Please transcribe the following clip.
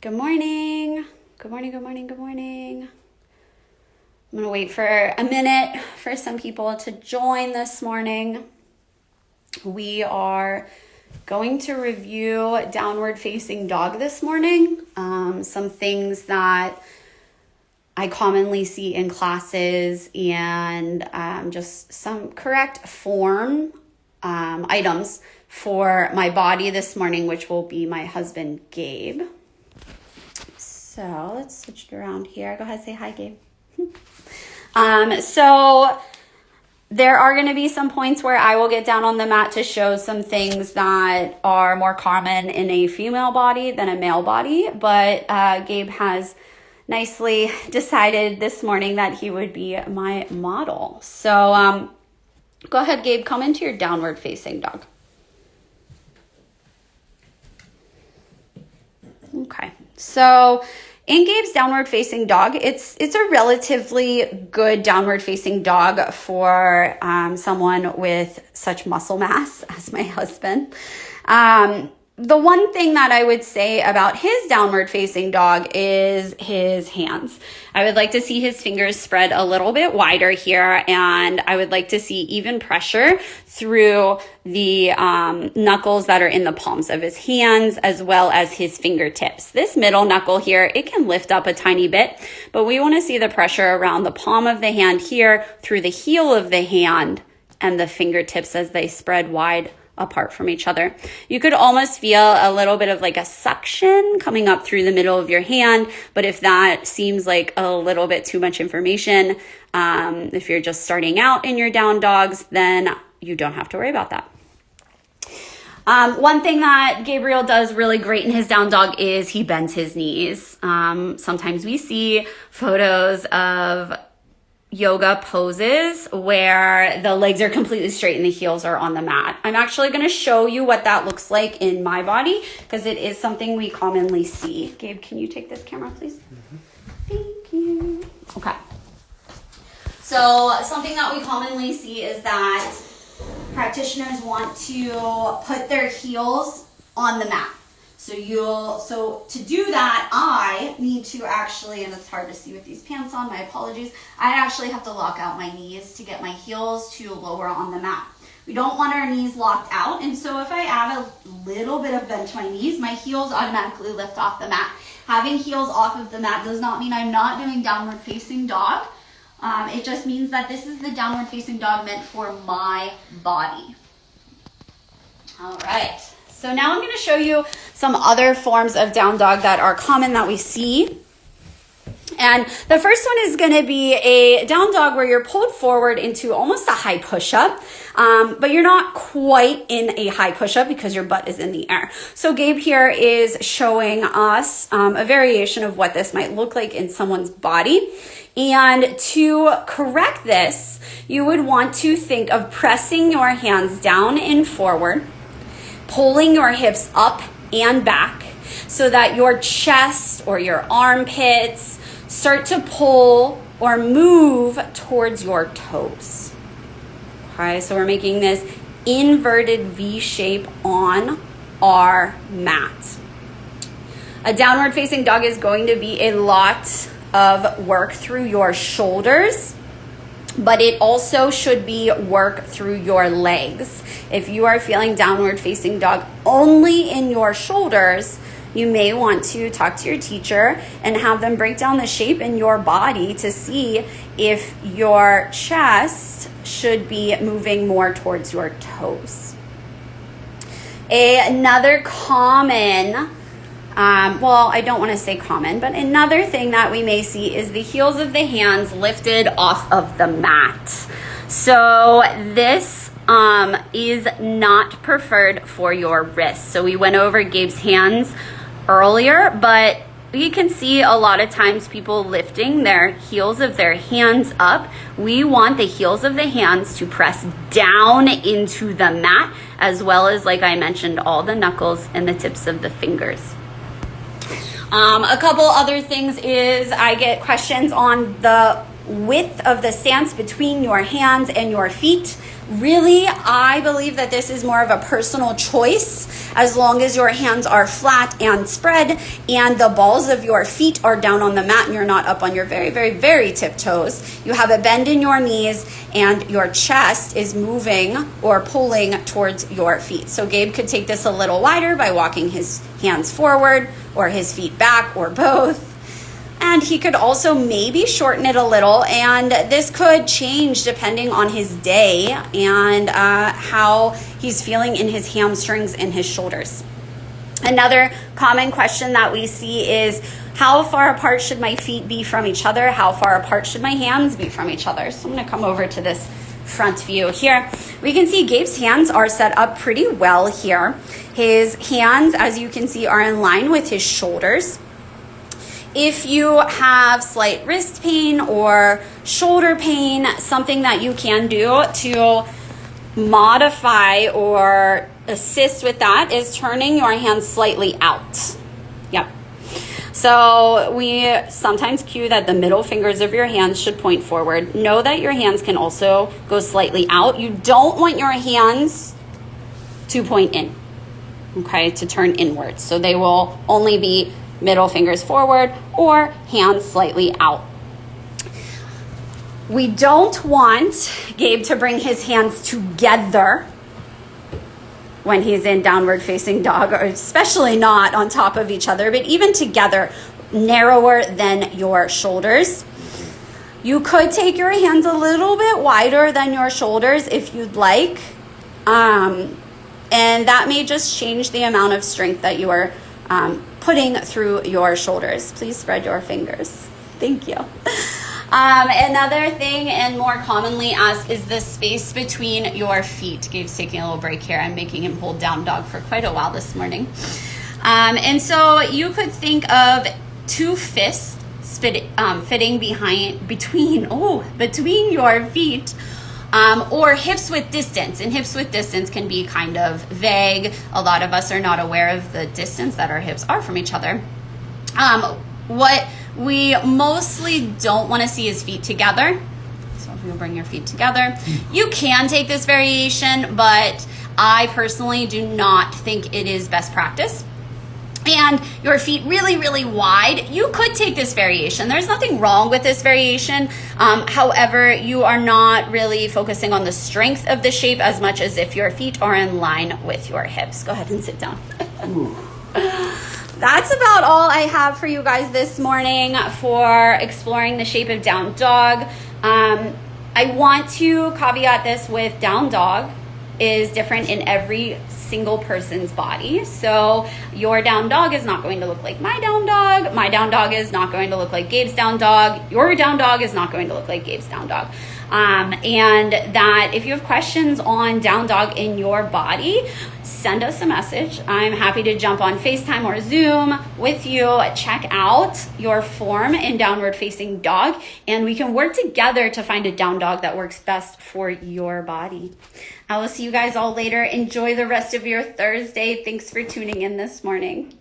Good morning. Good morning, good morning, good morning. I'm going to wait for a minute for some people to join this morning. We are going to review downward facing dog this morning. Some things that I commonly see in classes and just some correct form items for my body this morning, which will be my husband, Gabe. So let's switch it around here. Go ahead, say hi, Gabe. So there are going to be some points where I will get down on the mat to show some things that are more common in a female body than a male body. But Gabe has nicely decided this morning that he would be my model. So go ahead, Gabe, come into your downward facing dog. Okay, so in Gabe's downward facing dog, it's a relatively good downward facing dog for someone with such muscle mass as my husband. The one thing that I would say about his downward facing dog is his hands. I would like to see his fingers spread a little bit wider here, and I would like to see even pressure through the knuckles that are in the palms of his hands as well as his fingertips. This middle knuckle here, it can lift up a tiny bit, but we want to see the pressure around the palm of the hand here through the heel of the hand and the fingertips as they spread wide apart from each other. You could almost feel a little bit of like a suction coming up through the middle of your hand, but if that seems like a little bit too much information, if you're just starting out in your down dogs, then you don't have to worry about that. One thing that Gabriel does really great in his down dog is he bends his knees. Sometimes we see photos of yoga poses where the legs are completely straight and the heels are on the mat. I'm actually going to show you what that looks like in my body because it is something we commonly see. Gabe, can you take this camera, please? Thank you. Okay. So something that we commonly see is that practitioners want to put their heels on the mat. So to do that, I need to actually, and it's hard to see with these pants on, my apologies, I actually have to lock out my knees to get my heels to lower on the mat. We don't want our knees locked out, and so if I add a little bit of bend to my knees, my heels automatically lift off the mat. Having heels off of the mat does not mean I'm not doing downward facing dog. It just means that this is the downward facing dog meant for my body. All right. So now I'm going to show you some other forms of down dog that are common that we see. And the first one is going to be a down dog where you're pulled forward into almost a high push-up, but you're not quite in a high push-up because your butt is in the air. So Gabe here is showing us a variation of what this might look like in someone's body. And to correct this, you would want to think of pressing your hands down and forward, pulling your hips up and back so that your chest or your armpits start to pull or move towards your toes. Okay, so we're making this inverted V shape on our mat. A downward facing dog is going to be a lot of work through your shoulders, but it also should be work through your legs. If you are feeling downward facing dog only in your shoulders, you may want to talk to your teacher and have them break down the shape in your body to see if your chest should be moving more towards your toes. Another common I don't want to say common, but another thing that we may see is the heels of the hands lifted off of the mat. So this is not preferred for your wrists. So we went over Gabe's hands earlier, but you can see a lot of times people lifting their heels of their hands up. We want the heels of the hands to press down into the mat, as well as, like I mentioned, all the knuckles and the tips of the fingers. A couple other things is I get questions on the width of the stance between your hands and your feet. Really, I believe that this is more of a personal choice as long as your hands are flat and spread and the balls of your feet are down on the mat and you're not up on your very, very, very tiptoes. You have a bend in your knees and your chest is moving or pulling towards your feet. So Gabe could take this a little wider by walking his hands forward or his feet back or both. And he could also maybe shorten it a little, and this could change depending on his day and how he's feeling in his hamstrings and his shoulders. Another common question that we see is, how far apart should my feet be from each other? How far apart should my hands be from each other? So I'm going to come over to this front view here. We can see Gabe's hands are set up pretty well here. His hands, as you can see, are in line with his shoulders. If you have slight wrist pain or shoulder pain, something that you can do to modify or assist with that is turning your hands slightly out. Yep. So we sometimes cue that the middle fingers of your hands should point forward. Know that your hands can also go slightly out. You don't want your hands to point in, okay, to turn inwards. So they will only be middle fingers forward or hands slightly out. We don't want Gabe to bring his hands together when he's in downward facing dog, or especially not on top of each other, but even together, narrower than your shoulders. You could take your hands a little bit wider than your shoulders if you'd like. And that may just change the amount of strength that you are putting through your shoulders. Please spread your fingers. Thank you. Another thing, and more commonly asked, is the space between your feet. Gabe's taking a little break here. I'm making him hold down dog for quite a while this morning. And so you could think of two fists fitting between your feet. Or hips with distance. And hips with distance can be kind of vague. A lot of us are not aware of the distance that our hips are from each other. What we mostly don't want to see is feet together. So if you'll bring your feet together, you can take this variation, but I personally do not think it is best practice. And your feet really, really wide, you could take this variation. There's nothing wrong with this variation. However, you are not really focusing on the strength of the shape as much as if your feet are in line with your hips. Go ahead and sit down. That's about all I have for you guys this morning for exploring the shape of down dog. I want to caveat this with down dog is different in every single person's body. So your down dog is not going to look like my down dog. My down dog is not going to look like Gabe's down dog. Your down dog is not going to look like Gabe's down dog. And that if you have questions on down dog in your body, send us a message. I'm happy to jump on FaceTime or Zoom with you, check out your form in downward facing dog, and we can work together to find a down dog that works best for your body. I will see you guys all later. Enjoy the rest of your Thursday. Thanks for tuning in this morning.